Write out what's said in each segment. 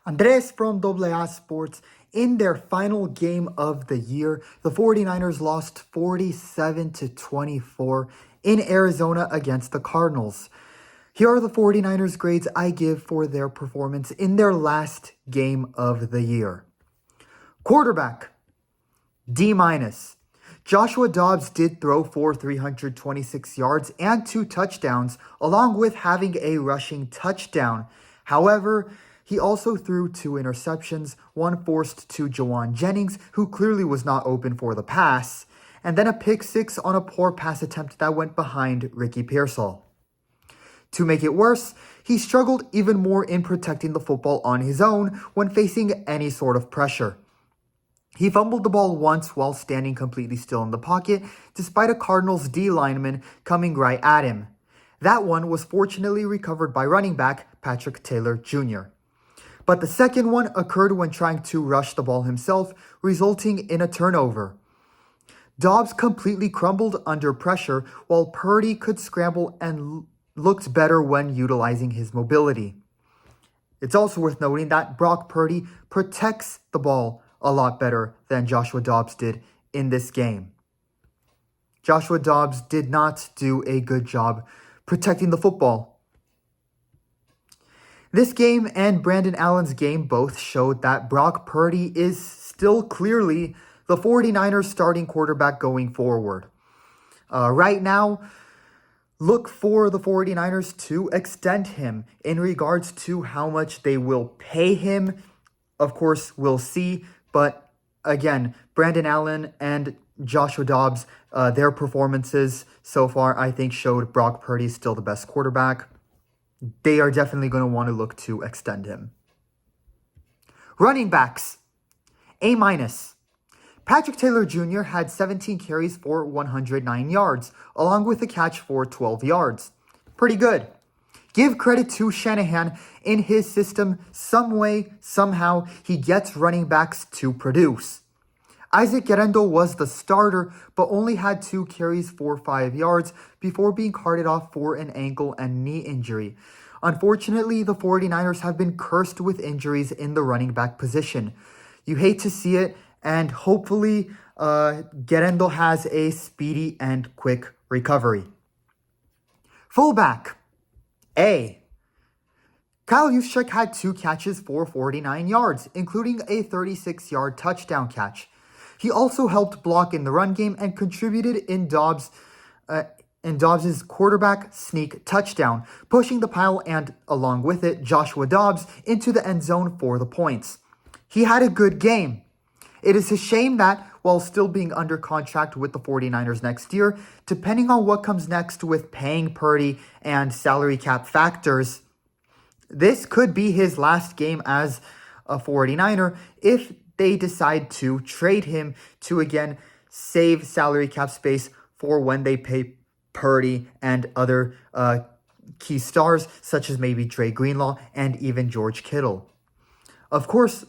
Andres from AA Sports. In their final game of the year, the 49ers lost 47-24 in Arizona against the Cardinals. Here are the 49ers grades I give for their performance in their last game of the year. Quarterback, D-. Joshua Dobbs did throw for 326 yards and 2 touchdowns, along with having a rushing touchdown. However, he also threw 2 interceptions, one forced to Jauan Jennings, who clearly was not open for the pass, and then a pick 6 on a poor pass attempt that went behind Ricky Pearsall. To make it worse, he struggled even more in protecting the football on his own when facing any sort of pressure. He fumbled the ball once while standing completely still in the pocket, despite a Cardinals D lineman coming right at him. That one was fortunately recovered by running back Patrick Taylor Jr. But the second one occurred when trying to rush the ball himself, resulting in a turnover. Dobbs completely crumbled under pressure, while Purdy could scramble and looked better when utilizing his mobility. It's also worth noting that Brock Purdy protects the ball a lot better than Joshua Dobbs did in this game. Joshua Dobbs did not do a good job protecting the football. This game and Brandon Allen's game both showed that Brock Purdy is still clearly the 49ers starting quarterback going forward. Right now, look for the 49ers to extend him in regards to how much they will pay him. Of course, we'll see. But again, Brandon Allen and Joshua Dobbs, their performances so far, I think, showed Brock Purdy is still the best quarterback. They are definitely going to want to look to extend him. Running backs, A-. Patrick Taylor Jr. had 17 carries for 109 yards, along with a catch for 12 yards. Pretty good. Give credit to Shanahan. In his system, some way, somehow, he gets running backs to produce. Isaac Guerrero was the starter, but only had 2 carries for 5 yards before being carted off for an ankle and knee injury. Unfortunately, the 49ers have been cursed with injuries in the running back position. You hate to see it, and hopefully Guerrero has a speedy and quick recovery. Fullback, A. Kyle Juszczyk had 2 catches for 49 yards, including a 36-yard touchdown catch. He also helped block in the run game and contributed in Dobbs' quarterback sneak touchdown, pushing the pile and, along with it, Joshua Dobbs into the end zone for the points. He had a good game. It is a shame that, while still being under contract with the 49ers next year, depending on what comes next with paying Purdy and salary cap factors, this could be his last game as a 49er if they decide to trade him to, again, save salary cap space for when they pay Purdy and other key stars, such as maybe Dre Greenlaw and even George Kittle. Of course,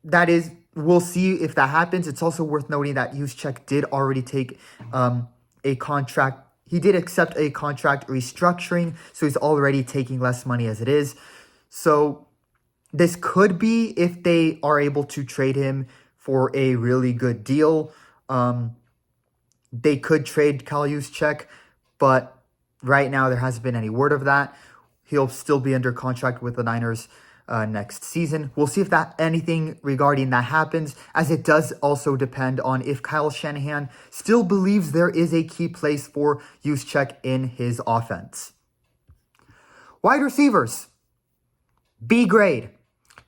we'll see if that happens. It's also worth noting that Juszczyk did already take a contract. He did accept a contract restructuring, so he's already taking less money as it is. So this could be if they are able to trade him for a really good deal. They could trade Kyle Juszczyk, but right now there hasn't been any word of that. He'll still be under contract with the Niners next season. We'll see if anything regarding that happens, as it does also depend on if Kyle Shanahan still believes there is a key place for Juszczyk in his offense. Wide receivers, B grade.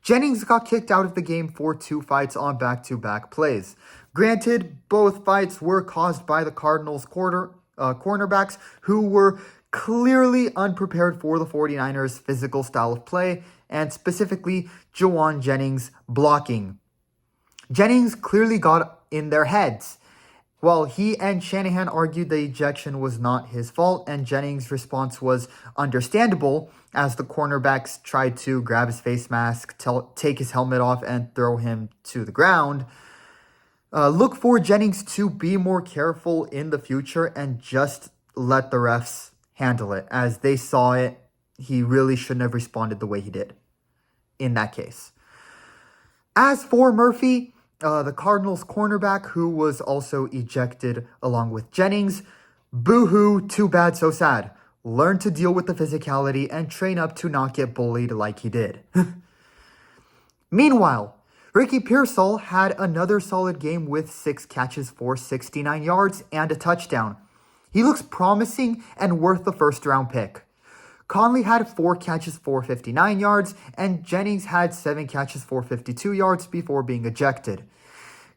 Jennings got kicked out of the game for 2 fights on back-to-back plays. Granted, both fights were caused by the Cardinals cornerbacks, who were clearly unprepared for the 49ers' physical style of play, and specifically Jauan Jennings blocking. Jennings clearly got in their heads. While he and Shanahan argued the ejection was not his fault, and Jennings' response was understandable as the cornerbacks tried to grab his face mask, take his helmet off, and throw him to the ground. Look for Jennings to be more careful in the future and just let the refs handle it. As they saw it, he really shouldn't have responded the way he did in that case. As for Murphy, the Cardinals cornerback, who was also ejected along with Jennings, boo-hoo, too bad, so sad. Learn to deal with the physicality and train up to not get bullied like he did. Meanwhile, Ricky Pearsall had another solid game with 6 catches for 69 yards and a touchdown. He looks promising and worth the first-round pick. Conley had 4 catches for 59 yards, and Jennings had 7 catches for 52 yards before being ejected.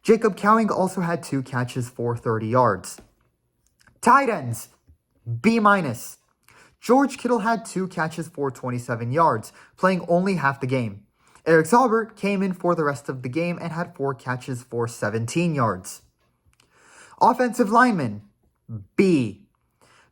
Jacob Cowing also had 2 catches for 30 yards. Tight ends, B-. George Kittle had 2 catches for 27 yards, playing only half the game. Eric Saubert came in for the rest of the game and had 4 catches for 17 yards. Offensive linemen, B.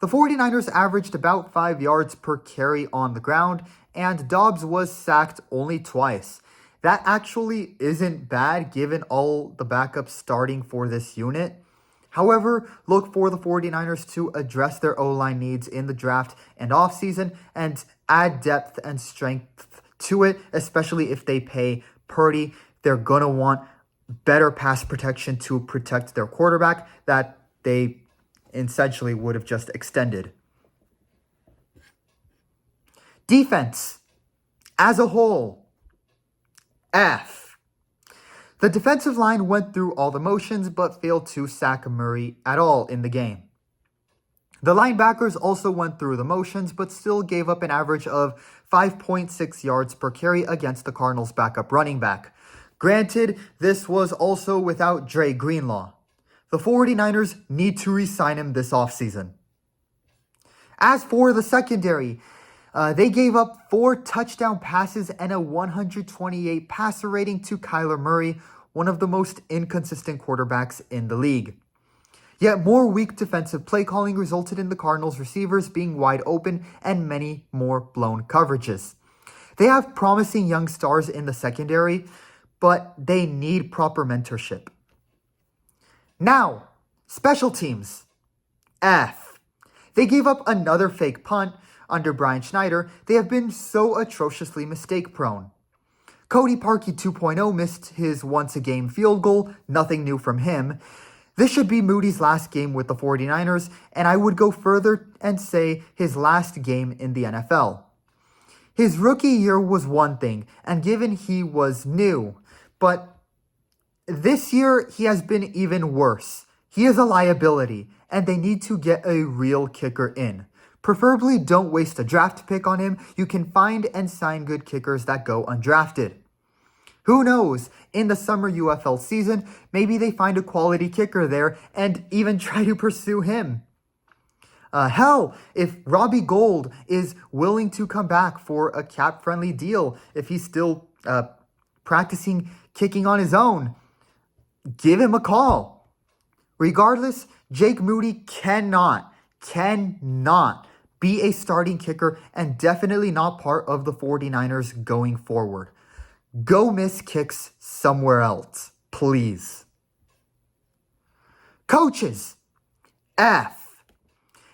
The 49ers averaged about 5 yards per carry on the ground, and Dobbs was sacked only twice. That actually isn't bad given all the backups starting for this unit. However, look for the 49ers to address their O-line needs in the draft and offseason and add depth and strength to it, especially if they pay Purdy. They're going to want better pass protection to protect their quarterback that they essentially would have just extended. Defense as a whole, F. The defensive line went through all the motions but failed to sack Murray at all in the game. The linebackers also went through the motions but still gave up an average of 5.6 yards per carry against the Cardinals' backup running back. Granted, this was also without Dre Greenlaw. The 49ers need to re-sign him this offseason. As for the secondary, they gave up 4 touchdown passes and a 128 passer rating to Kyler Murray, one of the most inconsistent quarterbacks in the league. Yet more weak defensive play calling resulted in the Cardinals receivers being wide open and many more blown coverages. They have promising young stars in the secondary, but they need proper mentorship. Now, special teams, F. They gave up another fake punt. Under Brian Schneider, they have been so atrociously mistake-prone. Cody Parkey 2.0 missed his once-a-game field goal, nothing new from him. This should be Moody's last game with the 49ers, and I would go further and say his last game in the NFL. His rookie year was one thing, and given he was new, but this year he has been even worse. He is a liability, and they need to get a real kicker in. Preferably don't waste a draft pick on him. You can find and sign good kickers that go undrafted. Who knows, in the summer UFL season, maybe they find a quality kicker there and even try to pursue him. Hell, if Robbie Gould is willing to come back for a cap-friendly deal, if he's still practicing kicking on his own, give him a call. Regardless, Jake Moody cannot be a starting kicker and definitely not part of the 49ers going forward. Go miss kicks somewhere else, please. Coaches, F.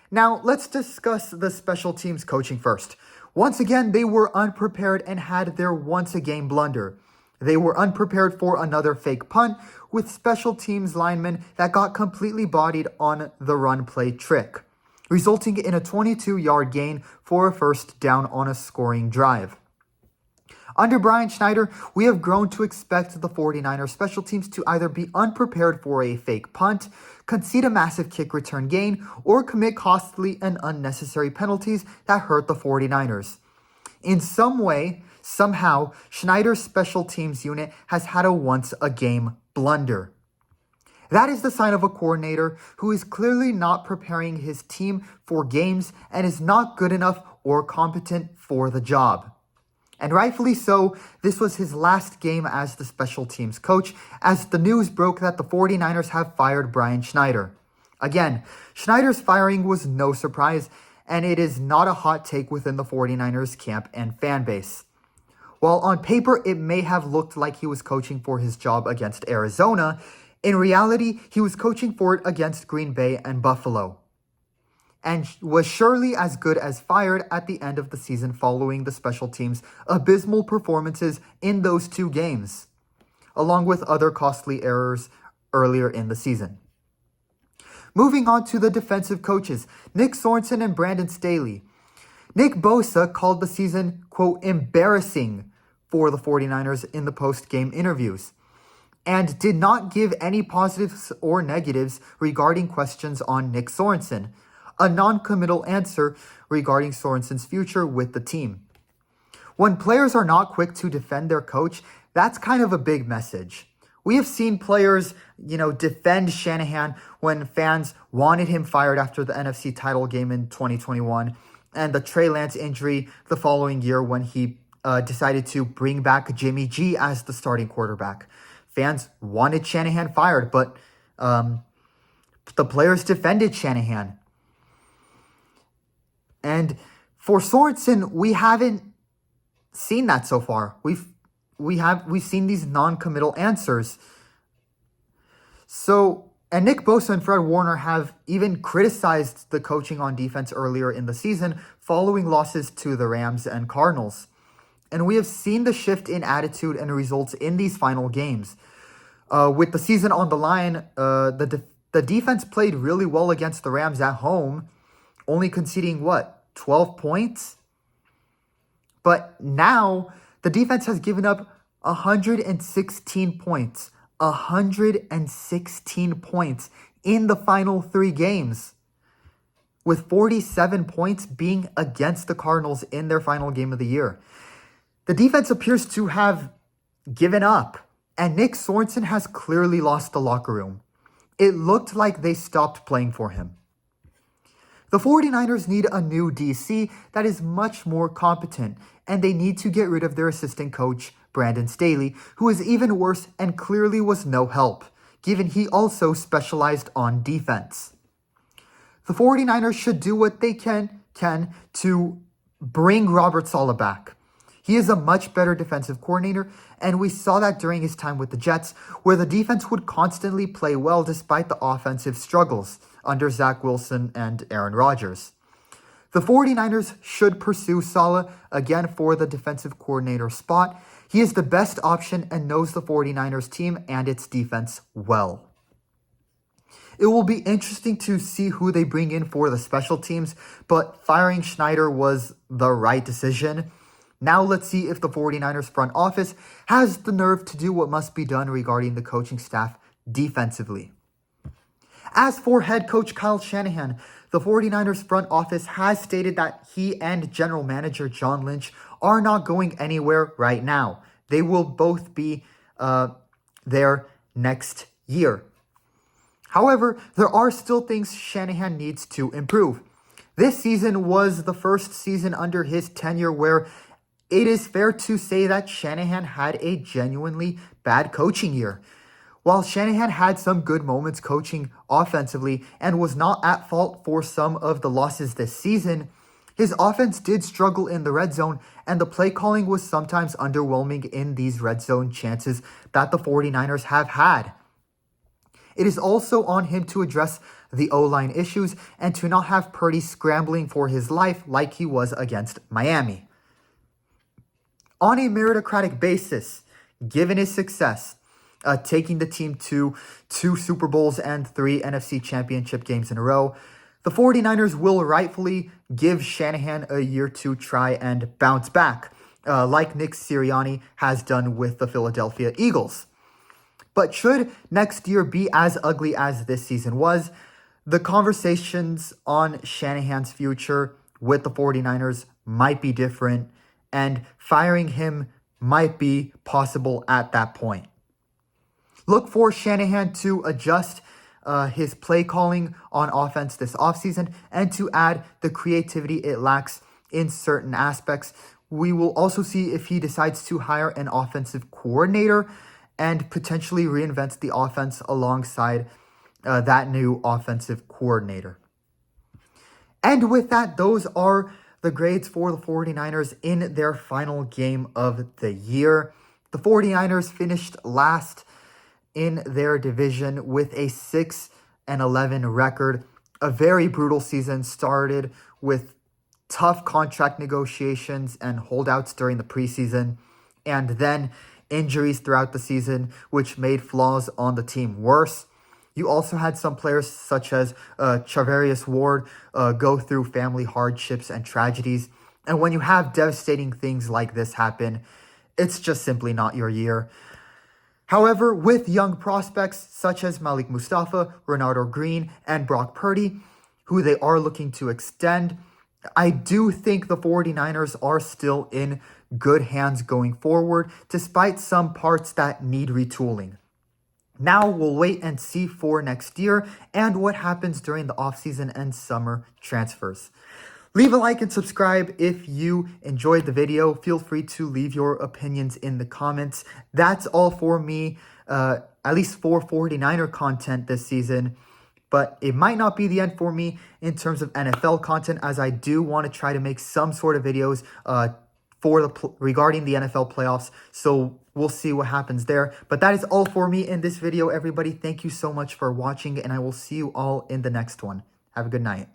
Now, let's discuss the special teams coaching first. Once again, they were unprepared and had their once-a-game blunder. They were unprepared for another fake punt with special teams linemen that got completely bodied on the run play trick, resulting in a 22-yard gain for a first down on a scoring drive. Under Brian Schneider, we have grown to expect the 49ers special teams to either be unprepared for a fake punt, concede a massive kick return gain, or commit costly and unnecessary penalties that hurt the 49ers. In some way, somehow, Schneider's special teams unit has had a once-a-game blunder. That is the sign of a coordinator who is clearly not preparing his team for games and is not good enough or competent for the job. And rightfully so, this was his last game as the special teams coach, as the news broke that the 49ers have fired Brian Schneider. Again, Schneider's firing was no surprise, and it is not a hot take within the 49ers camp and fan base. While on paper it may have looked like he was coaching for his job against Arizona, in reality, he was coaching for it against Green Bay and Buffalo, and was surely as good as fired at the end of the season following the special teams' abysmal performances in those 2 games. along with other costly errors earlier in the season. Moving on to the defensive coaches, Nick Sorensen and Brandon Staley. Nick Bosa called the season, quote, embarrassing for the 49ers in the post-game interviews, and did not give any positives or negatives regarding questions on Nick Sorensen, a non-committal answer regarding Sorensen's future with the team. When players are not quick to defend their coach, that's kind of a big message. We have seen players, defend Shanahan when fans wanted him fired after the NFC title game in 2021 and the Trey Lance injury the following year when he decided to bring back Jimmy G as the starting quarterback. Fans wanted Shanahan fired, but the players defended Shanahan. And for Sorensen, we haven't seen that so far. We've seen these non-committal answers. And Nick Bosa and Fred Warner have even criticized the coaching on defense earlier in the season following losses to the Rams and Cardinals. And we have seen the shift in attitude and results in these final games. With the season on the line, the defense played really well against the Rams at home, only conceding, 12 points? But now, the defense has given up 116 points. 116 points in the final 3 games, with 47 points being against the Cardinals in their final game of the year. The defense appears to have given up, and Nick Sorensen has clearly lost the locker room. It looked like they stopped playing for him. The 49ers need a new DC that is much more competent, and they need to get rid of their assistant coach, Brandon Staley, who is even worse and clearly was no help, given he also specialized on defense. The 49ers should do what they can to bring Robert Saleh back. He is a much better defensive coordinator, and we saw that during his time with the Jets, where the defense would constantly play well despite the offensive struggles under Zach Wilson and Aaron Rodgers. The 49ers should pursue Saleh again for the defensive coordinator spot. He is the best option and knows the 49ers team and its defense well. It will be interesting to see who they bring in for the special teams, but firing Schneider was the right decision. Now let's see if the 49ers front office has the nerve to do what must be done regarding the coaching staff defensively. As for head coach Kyle Shanahan, the 49ers front office has stated that he and general manager John Lynch are not going anywhere right now. They will both be there next year. However, there are still things Shanahan needs to improve. This season was the first season under his tenure where it is fair to say that Shanahan had a genuinely bad coaching year. While Shanahan had some good moments coaching offensively and was not at fault for some of the losses this season, his offense did struggle in the red zone, and the play calling was sometimes underwhelming in these red zone chances that the 49ers have had. It is also on him to address the O-line issues and to not have Purdy scrambling for his life like he was against Miami. On a meritocratic basis, given his success, taking the team to 2 Super Bowls and 3 NFC Championship games in a row, the 49ers will rightfully give Shanahan a year to try and bounce back, like Nick Sirianni has done with the Philadelphia Eagles. But should next year be as ugly as this season was, the conversations on Shanahan's future with the 49ers might be different, and firing him might be possible at that point. Look for Shanahan to adjust his play calling on offense this offseason and to add the creativity it lacks in certain aspects. We will also see if he decides to hire an offensive coordinator and potentially reinvent the offense alongside that new offensive coordinator. And with that, those are the grades for the 49ers in their final game of the year. The 49ers finished last in their division with a 6-11 record. A very brutal season started with tough contract negotiations and holdouts during the preseason. And then injuries throughout the season, which made flaws on the team worse. You also had some players such as Charvarius Ward go through family hardships and tragedies. And when you have devastating things like this happen, it's just simply not your year. However, with young prospects such as Malik Mustafa, Ronaldo Green, and Brock Purdy, who they are looking to extend, I do think the 49ers are still in good hands going forward, despite some parts that need retooling. Now we'll wait and see for next year and what happens during the offseason and summer transfers. Leave a like and subscribe if you enjoyed the video. Feel free to leave your opinions in the comments. That's all for me, at least for 49er content this season. But it might not be the end for me in terms of NFL content, as I do want to try to make some sort of videos regarding the NFL playoffs. So we'll see what happens there. But that is all for me in this video, everybody. Thank you so much for watching, and I will see you all in the next one. Have a good night.